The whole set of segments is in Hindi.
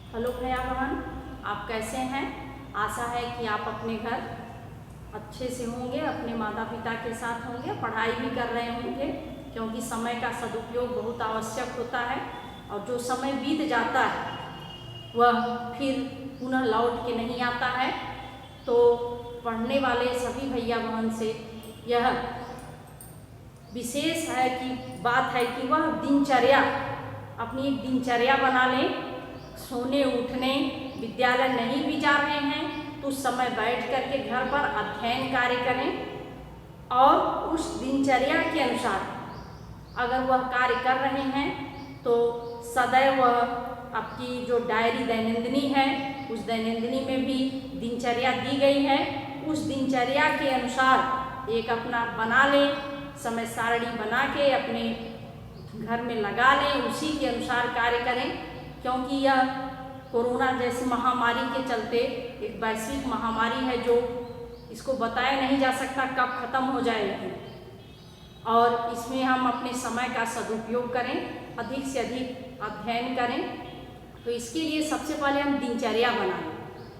हेलो भैया बहन, आप कैसे हैं। आशा है कि आप अपने घर अच्छे से होंगे, अपने माता पिता के साथ होंगे, पढ़ाई भी कर रहे होंगे, क्योंकि समय का सदुपयोग बहुत आवश्यक होता है। और जो समय बीत जाता है वह फिर पुनः लौट के नहीं आता है। तो पढ़ने वाले सभी भैया बहन से यह विशेष है कि बात है कि वह दिनचर्या, अपनी एक दिनचर्या बना लें। सोने उठने, विद्यालय नहीं भी जा रहे हैं तो उस समय बैठ कर के घर पर अध्ययन कार्य करें और उस दिनचर्या के अनुसार अगर वह कार्य कर रहे हैं तो सदैव वह आपकी जो डायरी दैनंदिनी है उस दैनंदिनी में भी दिनचर्या दी गई है, उस दिनचर्या के अनुसार एक अपना बना लें, समय सारणी बना के अपने घर में लगा लें, उसी के अनुसार कार्य करें। क्योंकि यह कोरोना जैसी महामारी के चलते एक वैश्विक महामारी है जो इसको बताया नहीं जा सकता कब खत्म हो जाएगी, और इसमें हम अपने समय का सदुपयोग करें, अधिक से अधिक अध्ययन करें। तो इसके लिए सबसे पहले हम दिनचर्या बनाएं।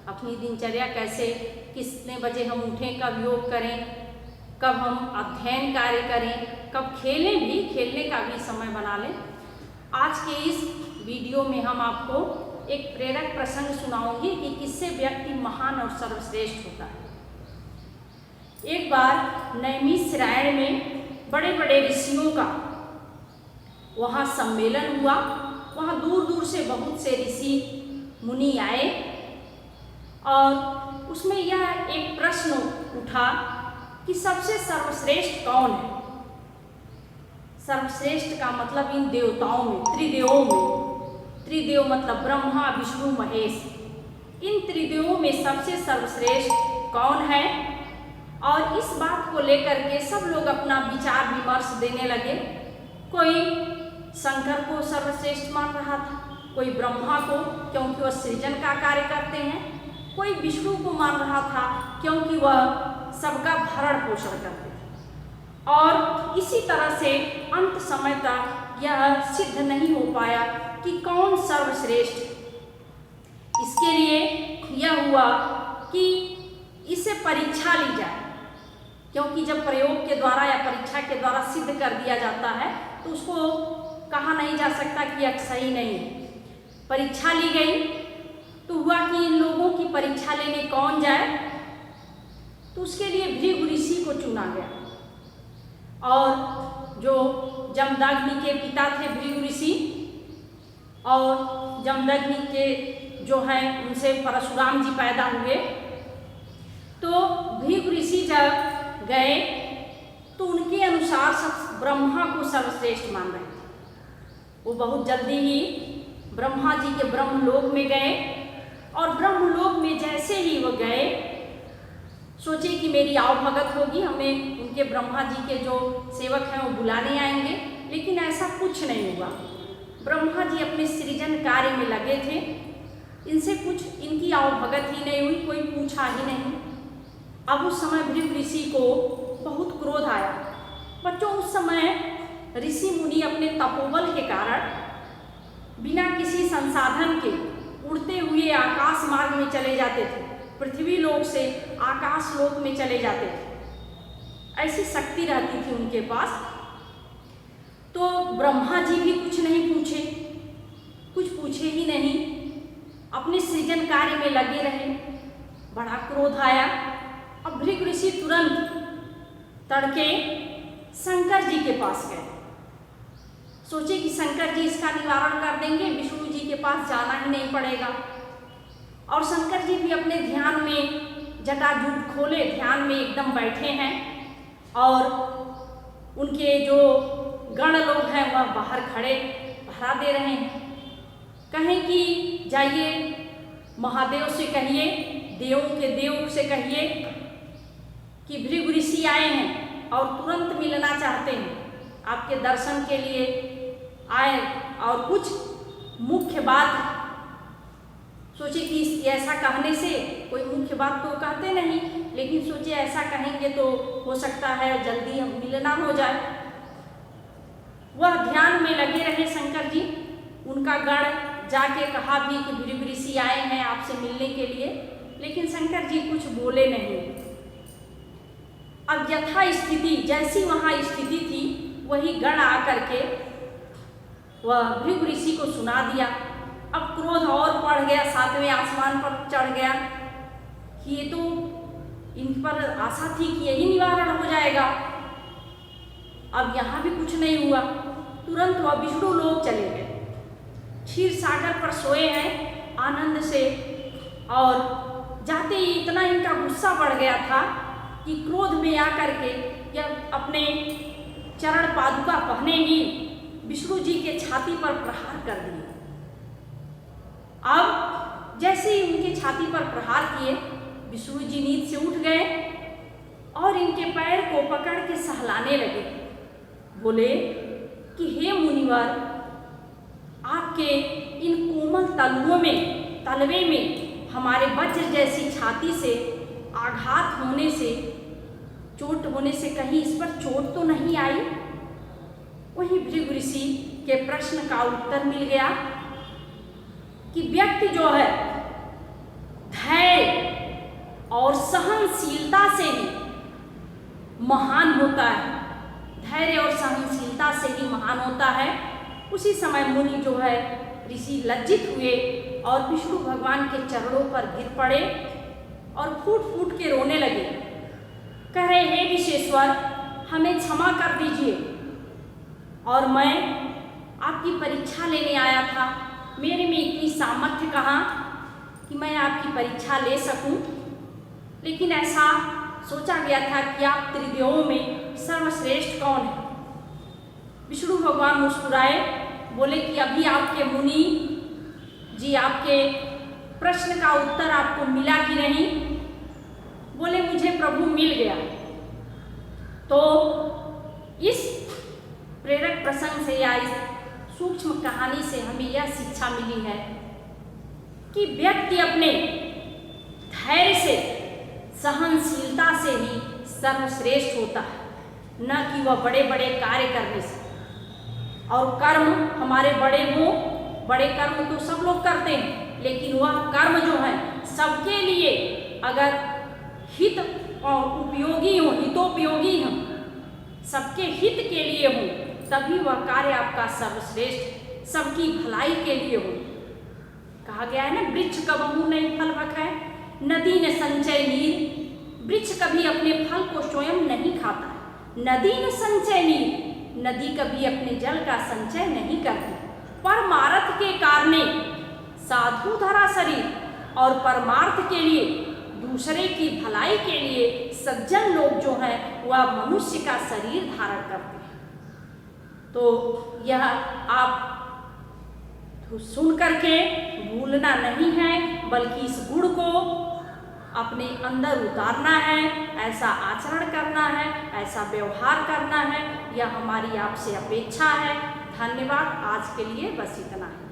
अपनी दिनचर्या कैसे, कितने बजे हम उठें, कब योग करें, कब हम अध्ययन कार्य करें, कब खेलें भी, खेलने का भी समय बना लें। आज के इस वीडियो में हम आपको एक प्रेरक प्रसंग सुनाऊंगी कि किससे व्यक्ति महान और सर्वश्रेष्ठ होता है। एक बार नैमिषारण्य में बड़े बड़े ऋषियों का वहाँ सम्मेलन हुआ। वहाँ दूर दूर से बहुत से ऋषि मुनि आए और उसमें यह एक प्रश्न उठा कि सबसे सर्वश्रेष्ठ कौन है। सर्वश्रेष्ठ का मतलब इन देवताओं में, त्रिदेवों में, त्रिदेव मतलब ब्रह्मा विष्णु महेश, इन त्रिदेवों में सबसे सर्वश्रेष्ठ कौन है। और इस बात को लेकर के सब लोग अपना विचार विमर्श देने लगे। कोई शंकर को सर्वश्रेष्ठ मान रहा था, कोई ब्रह्मा को क्योंकि वह सृजन का कार्य करते हैं, कोई विष्णु को मान रहा था क्योंकि वह सबका भरण पोषण करते थे। और इसी तरह से अंत समय तक यह सिद्ध नहीं हो पाया कि कौन सर्वश्रेष्ठ। इसके लिए यह हुआ कि इसे परीक्षा ली जाए, क्योंकि जब प्रयोग के द्वारा या परीक्षा के द्वारा सिद्ध कर दिया जाता है तो उसको कहा नहीं जा सकता कि यह सही नहीं है। परीक्षा ली गई तो हुआ कि इन लोगों की परीक्षा लेने कौन जाए, तो उसके लिए भृगु ऋषि को चुना गया। और जो जमदग्नि के पिता थे भृगु ऋषि, और जमदग्नि के जो हैं उनसे परशुराम जी पैदा हुए। तो भृगु ऋषि जब गए तो उनके अनुसार सब ब्रह्मा को सर्वश्रेष्ठ मान रहे थे। वो बहुत जल्दी ही ब्रह्मा जी के ब्रह्मलोक में गए, और ब्रह्मलोक में जैसे ही वो गए सोचे कि मेरी आवभगत होगी, हमें उनके ब्रह्मा जी के जो सेवक हैं वो बुलाने आएंगे, लेकिन ऐसा कुछ नहीं हुआ। ब्रह्मा जी अपने सृजन कार्य में लगे थे, इनसे कुछ इनकी आवभगत ही नहीं हुई, कोई पूछा ही नहीं। अब उस समय भृगु ऋषि को बहुत क्रोध आया। बच्चों, उस समय ऋषि मुनि अपने तपोबल के कारण बिना किसी संसाधन के उड़ते हुए आकाश मार्ग में चले जाते थे, पृथ्वी लोक से आकाश लोक में चले जाते थे। ऐसी शक्ति रहती थी उनके पास। तो ब्रह्मा जी भी कुछ नहीं पूछे, कुछ पूछे ही नहीं, अपने सृजन कार्य में लगे रहे। बड़ा क्रोध आया। अब भृगु ऋषि तुरंत तड़के शंकर जी के पास गए। सोचे कि शंकर जी इसका निवारण कर देंगे, विष्णु जी के पास जाना ही नहीं पड़ेगा। और शंकर जी भी अपने ध्यान में जटाजूट खोले, ध्यान में एकदम बैठे हैं, और उनके जो गण लोग हैं वह बाहर खड़े पहरा दे रहे हैं। कहें कि जाइए महादेव से कहिए, देवों के देव से कहिए कि भृगु ऋषि आए हैं और तुरंत मिलना चाहते हैं, आपके दर्शन के लिए आए। और कुछ मुख्य बात सोचे कि ऐसा कहने से, कोई मुख्य बात तो कहते नहीं, लेकिन सोचे ऐसा कहेंगे तो हो सकता है जल्दी हम मिलना हो जाए। वह ध्यान में लगे रहे शंकर जी, उनका गण जाके कहा भी कि भृगु ऋषि आए हैं आपसे मिलने के लिए, लेकिन शंकर जी कुछ बोले नहीं। अब यथा स्थिति, जैसी वहाँ स्थिति थी वही गण आकर के वह भृगु ऋषि को सुना दिया। अब क्रोध और बढ़ गया, सातवें आसमान पर चढ़ गया कि ये तो इन पर आशा थी कि यही निवारण हो जाएगा। अब यहाँ भी कुछ नहीं हुआ, तुरंत वह विष्णु लोक चले गए। क्षीर सागर पर सोए हैं आनंद से, और जाते ही इतना इनका गुस्सा बढ़ गया था कि क्रोध में आकर के या अपने चरण पादुका पहने ही विष्णु जी के छाती पर प्रहार कर दिए। अब जैसे ही उनके छाती पर प्रहार किए, विष्णु जी नींद से उठ गए और इनके पैर को पकड़ के सहलाने लगे। बोले कि हे मुनिवर, आपके इन कोमल तलवे में हमारे वज्र जैसी छाती से आघात होने से, चोट होने से कहीं इस पर चोट तो नहीं आई? वहीं भृगु ऋषि के प्रश्न का उत्तर मिल गया कि व्यक्ति जो है धैर्य और सहनशीलता से ही महान होता है, धैर्य और सहनशीलता से ही महान होता है। उसी समय मुनि जो है ऋषि लज्जित हुए और विष्णु भगवान के चरणों पर गिर पड़े और फूट फूट के रोने लगे। कह रहे, हे विश्वेश्वर, हमें क्षमा कर दीजिए, और मैं आपकी परीक्षा लेने आया था। मेरे में इतनी सामर्थ्य कहाँ कि मैं आपकी परीक्षा ले सकूं, लेकिन ऐसा सोचा गया था कि आप त्रिदेवों में सर्वश्रेष्ठ कौन है। विष्णु भगवान मुस्कुराए, बोले कि अभी आपके मुनि जी आपके प्रश्न का उत्तर आपको मिला कि नहीं? बोले मुझे प्रभु मिल गया। तो इस प्रेरक प्रसंग से या इस सूक्ष्म कहानी से हमें यह शिक्षा मिली है कि व्यक्ति अपने धैर्य से, सहनशीलता से ही सर्वश्रेष्ठ होता है, न कि वह बड़े बड़े कार्य करने से। और कर्म हमारे बड़े हों, बड़े कर्म तो सब लोग करते हैं, लेकिन वह कर्म जो है सबके लिए अगर हित और उपयोगी हो, हितोपयोगी हो, सबके हित के लिए हो, तभी वह कार्य आपका सर्वश्रेष्ठ, सबकी भलाई के लिए हो। कहा गया है ना, वृक्ष कबहू नहीं फल बखाए, नदी न संचय नीर। वृक्ष कभी अपने फल को स्वयं नहीं खाता, नदी न संचय नीर, नदी कभी अपने जल का संचय नहीं करती। परमार्थ के कारणे साधु धरा शरीर, और परमार्थ के लिए, दूसरे की भलाई के लिए सज्जन लोग जो हैं वह मनुष्य का शरीर धारण करते हैं। तो यह आप सुन करके भूलना नहीं है, बल्कि इस गुण को अपने अंदर उतारना है, ऐसा आचरण करना है, ऐसा व्यवहार करना है। यह हमारी आपसे अपेक्षा है। धन्यवाद। आज के लिए बस इतना है।